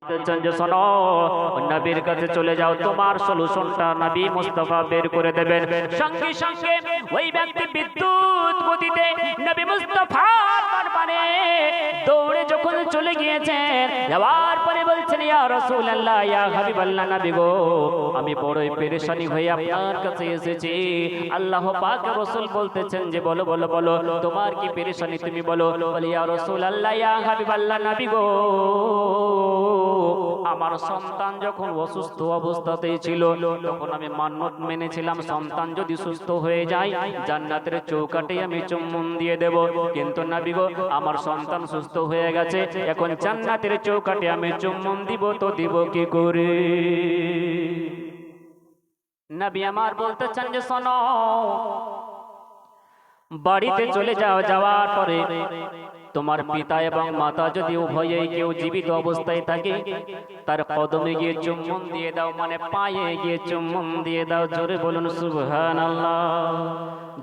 যে শোনো, নবীর কাছে চলে যাও, তোমার সলিউশনটা নবী মুস্তাফা বের করে দেবেন। সঙ্গে সঙ্গে ওই ব্যক্তি বিদ্যুৎ গতিতে নবী মুস্তাফার দরবারে দৌড়ে যখন চলে গিয়েছেন, যাওয়ার পরে বলছেন, ইয়া রাসূলুল্লাহ, ইয়া হাবিবাল্লাহ, নবী গো, আমি বড়ই পেরেশানি হয়ে আপনার কাছে এসেছি। আল্লাহ পাক রাসূল বলতেছেন যে বলো বলো বলো, তোমার কি পেরেশানি তুমি বলো। বলে, ইয়া রাসূলুল্লাহ, ইয়া হাবিবাল্লাহ, নবী গো, আমার সন্তান যখন অসুস্থ অবস্থাতেই ছিল, তখন আমি মান্যত মেনেছিলাম, সন্তান যদি সুস্থ হয়ে যায় জান্নাতের চৌকাঠে আমি চুম্বন দিয়ে দেব। কিন্তু নবী গো, আমার সন্তান সুস্থ হয়ে গেছে, এখন জান্নাতের চৌকাঠে আমি চুম্বন দিব তো দিব কি করে? নবী আমার বলতেছেন যে শোনো, বাড়িতে চলে যাও, যাওয়ার পরে তোমার পিতা এবং মাতা যদি উভয়েই কেউ জীবিত অবস্থায় থাকে, তার কদমে গিয়ে চুম্বন দিয়ে দাও, মানে পায়ে গিয়ে চুম্বন দিয়ে দাও। জোরে বলুন সুবহানাল্লাহ।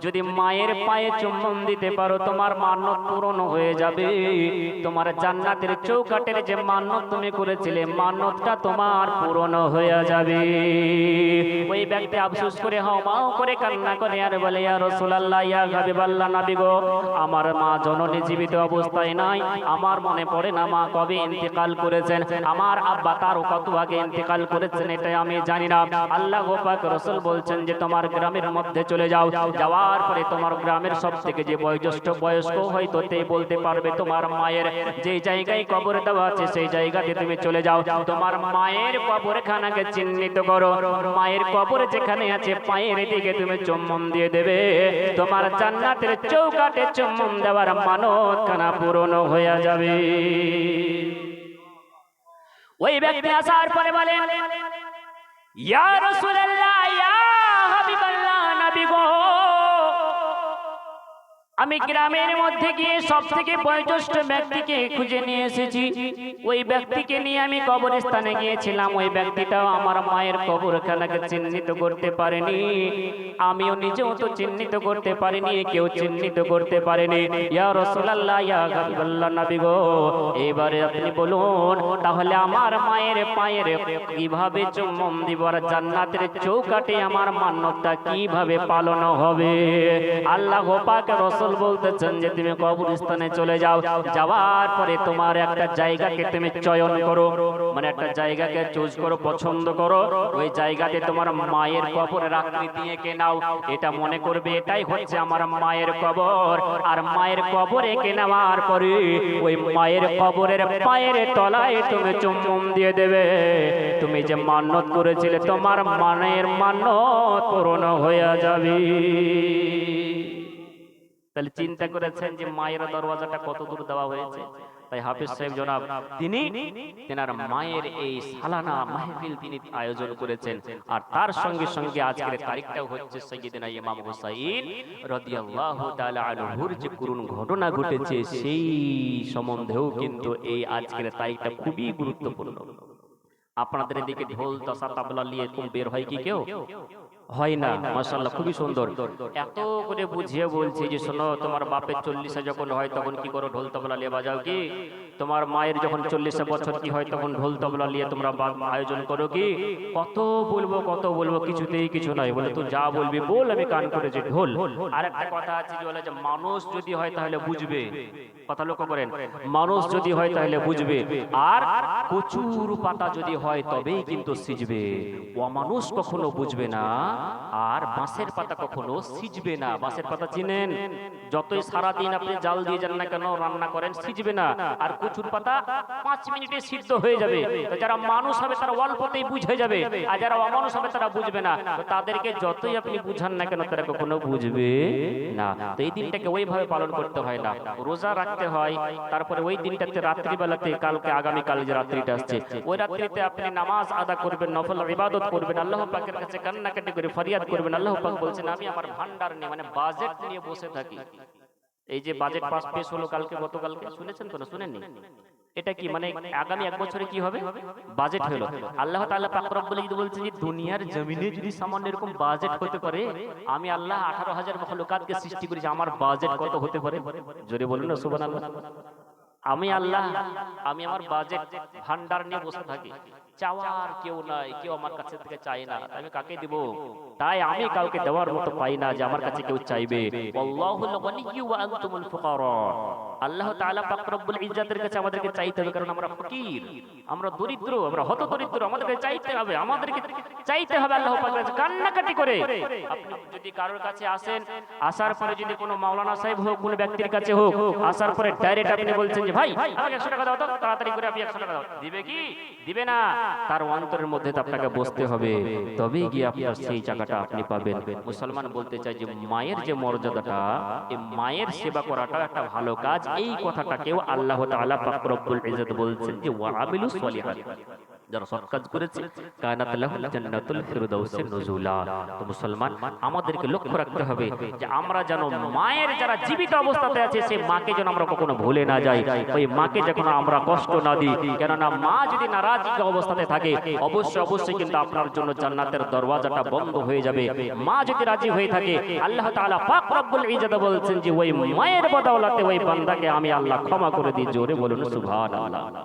যদি মায়ের পায়ে চুম্বন দিতে পারো, তোমার মান্যত পূরণ হয়ে যাবে। তোমার জান্নাতের চৌকাঠের যে মান্যত তুমি করেছিলে, মান্যতটা তোমার পূরণ হয়ে যাবে। ওই ব্যক্তি আফসোস করে হাওমাও করে কান্না করে আর বলে, ইয়া রাসূলুল্লাহ, ইয়া হাবিবাল্লাহ, নবী গো, আমার মা জননী জীবিত অবস্থায় নাই, আমার মনে পড়ে না মা কবে ইন্তেকাল করেছেন, আমার আব্বা তারও কত আগে ইন্তেকাল করেছেন, এটা আমি জানি না। আল্লাহ পাক রাসূল বলছেন যে তোমার গ্রামের মধ্যে চলে যাও, যাওয়ার পরে তোমার গ্রামের সবথেকে যে বয়স্ক হয়তো তে বলতে পারবে তোমার মায়ের যে জায়গায় কবর দেওয়া আছে সেই জায়গাতে তুমি চলে যাও। তোমার মায়ের কবরখানাকে চিহ্নিত করো, মায়ের কবর যেখানে আছে পায়ের দিকে তুমি চুম্বন দিয়ে দেবে। তোমার জান্নাতের চৌকাঠে চুম্বন দেওয়ার মানতখানা পূরণ হয়ে যাবে। ওই ব্যক্তি আসার পরে বলেন, ইয়া রাসূলুল্লাহ, ইয়া হাবিবাল্লাহ, নবী গো, আমি গ্রামের মধ্যে গিয়ে সব থেকে বয়োজ্যেষ্ঠ ব্যক্তিকে খুঁজে নিয়ে এসেছি। ওই ব্যক্তিকে নিয়ে আমি কবরস্থানে গিয়েছিলাম, ওই ব্যক্তিটাও আমার মায়ের কবরখানাকে চিহ্নিত করতে পারেনি, আমিও নিজেও তো চিহ্নিত করতে পারিনি, কেউ চিহ্নিত করতে পারেনি। ইয়া রাসূলুল্লাহ, ইয়া হাবিবাল্লাহ, নবী গো, এবারে আপনি বলুন, তাহলে আমার মায়ের পায়ের কিভাবে চুম্বন দিব আর জান্নাতের চৌকাঠে আমার মান্যতটা কিভাবে পালন হবে? আল্লাহ পাক রাসূল বলতেছেন যে তুমি কবরস্থানে চলে যাও, যাওয়ার পরে তোমার একটা জায়গাকে তুমি চয়ন করো, মানে একটা জায়গাকে চুজ করো, পছন্দ করো, ওই জায়গাতে তোমার মায়ের কবরের আকৃতি এঁকে নাও। এটা মনে করবে এটাই হচ্ছে আমার মায়ের কবর, আর মায়ের কবর এঁকে নেওয়ার পরে ওই মায়ের কবরের পায়ের তলায় তুমি চুম্বন দিয়ে দেবে। তুমি যে মান্যত করেছিলে তোমার মায়ের মান্যত পূরণ হয়ে যাবে। তাহলে চিন্তা করেছেন যে মায়ের দরওয়াজাটা কত দূর দেওয়া হয়েছে। তাই হাফেজ সাহেব জনাব তিনি তেনার মায়ের এই সালানা মাহফিল তিনি আয়োজন করেছেন, আর তার সঙ্গে সঙ্গে আজকের তারিখটাও হচ্ছে সাইয়্যিদনা ইমাম হুসাইন রাদিয়াল্লাহু তাআলা আনহুর যে করুণ ঘটনা ঘটেছে সেই সম্বন্ধেও কিন্তু এই আজকের তারিখটা খুবই গুরুত্বপূর্ণ। আপনাদের এদিকে ঢোল তসা তাবলা নিয়ে কোন বের হয় কি কেউ? হয় না, মাশাআল্লাহ, খুবই সুন্দর। এত করে বুঝিয়ে বলছি যে শোনো, তোমার বাপের 40 যখন হয় তখন কি করো? ঢোল তবলা নিয়ে বাজাও কি? তোমার মায়ের যখন 40 বছর কি হয় তখন ঢোল তবলা নিয়ে তোমরা আয়োজন করো কি? কত বলবো, কিছুতেই কিছু নাই। বলে তুই যা বলবি বল, আমি কান করে যে ঢোল। আর একটা কথা আছে যে বলে যে মানুষ যদি হয় তাহলে বুঝবে, কথা লক্ষ্য করেন, মানুষ যদি হয় তাহলে বুঝবে, আর কচুর পাতা যদি হয় তবেই কিন্তু সিজবে। অমানুষ কখনো বুঝবে না, আর বাঁশের পাতা কখনো সিজবে না। বাঁশের পাতা চিনেন? যতই সারাদিন আপনি জাল দিয়ে যান না কেন, রান্না করেন, সিজবে না। আর কচুর পাতা 5 মিনিটে সিদ্ধ হয়ে যাবে। তো যারা মানুষ হবে তারা অল্পতেই বুঝে যাবে, আর যারা অমানুষ হবে তারা বুঝবে না। তো তাদেরকে যতই আপনি বুঝান না কেন তারা কখনো বুঝবে না। তো এই দিনটাকে ওইভাবে পালন করতে হয় না, রোজা রাখতে হয়। তারপরে ওই দিনটাতে রাত্রিবেলাতে, কালকে আগামীকাল যে রাত্রিটা আসছে, ওই রাত্রিতে আপনি নামাজ আদা করবেন, নফল ইবাদত করবেন, আল্লাহ পাকের কাছে কান্নাকাটি করে ফরিয়াদ করবেন। আল্লাহ পাক বলছেন আমি আমার ভান্ডার নিয়ে, মানে বাজেট নিয়ে বসে থাকি। এই যে বাজেট পাস পেশ হলো কালকে, গতকালকে, শুনেছেন তো না? শুনেননি? এটা কি মানে আগামী 1 বছরে কি হবে? বাজেট হলো। আল্লাহ তাআলা পাক রব্বুল ইজ্জত বলছেন যে দুনিয়ার জমিনে যদি সামান্য এরকম বাজেট হতে পারে, আমি আল্লাহ 18,000 মাখলুকাতকে সৃষ্টি করেছি, আমার বাজেট কত হতে পারে? জোরে বলুন না সুবহানাল্লাহ। আমি আল্লাহ, আমি আমার বাজেট ভান্ডার নিয়ে বসে থাকি, চাওয়ার কেউ নাই, কেউ আমার কাছে থেকে চায় না, আমি কাকে দিব? তাই আমি কাউকে দেওয়ার মতো পাই না যে আমার কাছে কেউ চাইবে। আল্লাহুল গনিয়্যু ওয়া আনতুমুল ফুকারা। আল্লাহ তাআলা পাক রব্বুল ইজ্জাতের কাছে আমাদেরকে চাইতে হবে, কারণ আমরা ফকির, আমরা দরিদ্র, আমরা হতদরিদ্র, আমাদেরকে চাইতে হবে, আমাদেরকে চাইতে হবে আল্লাহ পাকের কাছে কান্নাকাটি করে। আপনি যদি কারোর কাছে আসেন, আসার পরে যদি কোনো মাওলানা সাহেব হোক, কোনো ব্যক্তির কাছে হোক, আসার পরে ডাইরেক্ট আপনি বলছেন যে ভাই আমাকে 100 টাকা দাও তো, তাড়াতাড়ি করে আপনি 100 টাকা দাও, দিবে কি? দিবে না। তার অন্তরের মধ্যে তো আপনাকে বসতে হবে, তবেই গিয়ে আপনার সেই টাকাটা আপনি পাবেন। মুসলমান বলতে চাই যে মায়ের যে মর্যাদাটা, এই মায়ের সেবা করাটা একটা ভালো কাজ। এই কথাটাকেও আল্লাহ তাআলা পাক রব্বুল ইজ্জত বলছেন যে ওয়া আমিলুস সলিহাত, যারা সৎ কাজ করেছে কানাত লাহুল জান্নাতুল ফিরদাউসে নুজুলা। তো মুসলমান আমাদেরকে লক্ষ্য রাখতে হবে যে আমরা যেন মায়ের যারা জীবিত অবস্থাতে আছে সেই মাকে যেন আমরা কখনো ভুলে না যাই, ওই মাকে যখন আমরা কষ্ট না দিই। কেননা মা যদি নারাজ অবস্থাতে থাকে অবশ্যই কিন্তু আপনার জন্য জান্নাতের দরওয়াজাটা বন্ধ হয়ে যাবে। মা যদি রাজি হয়ে থাকে, আল্লাহ তাআলা পাক রব্বুল ইজ্জত বলছেন যে ওই মায়ের বদৌলতে ওই বান্দাকে আমি আল্লাহ ক্ষমা করে দিই। জোরে বলুন সুবহানাল্লাহ।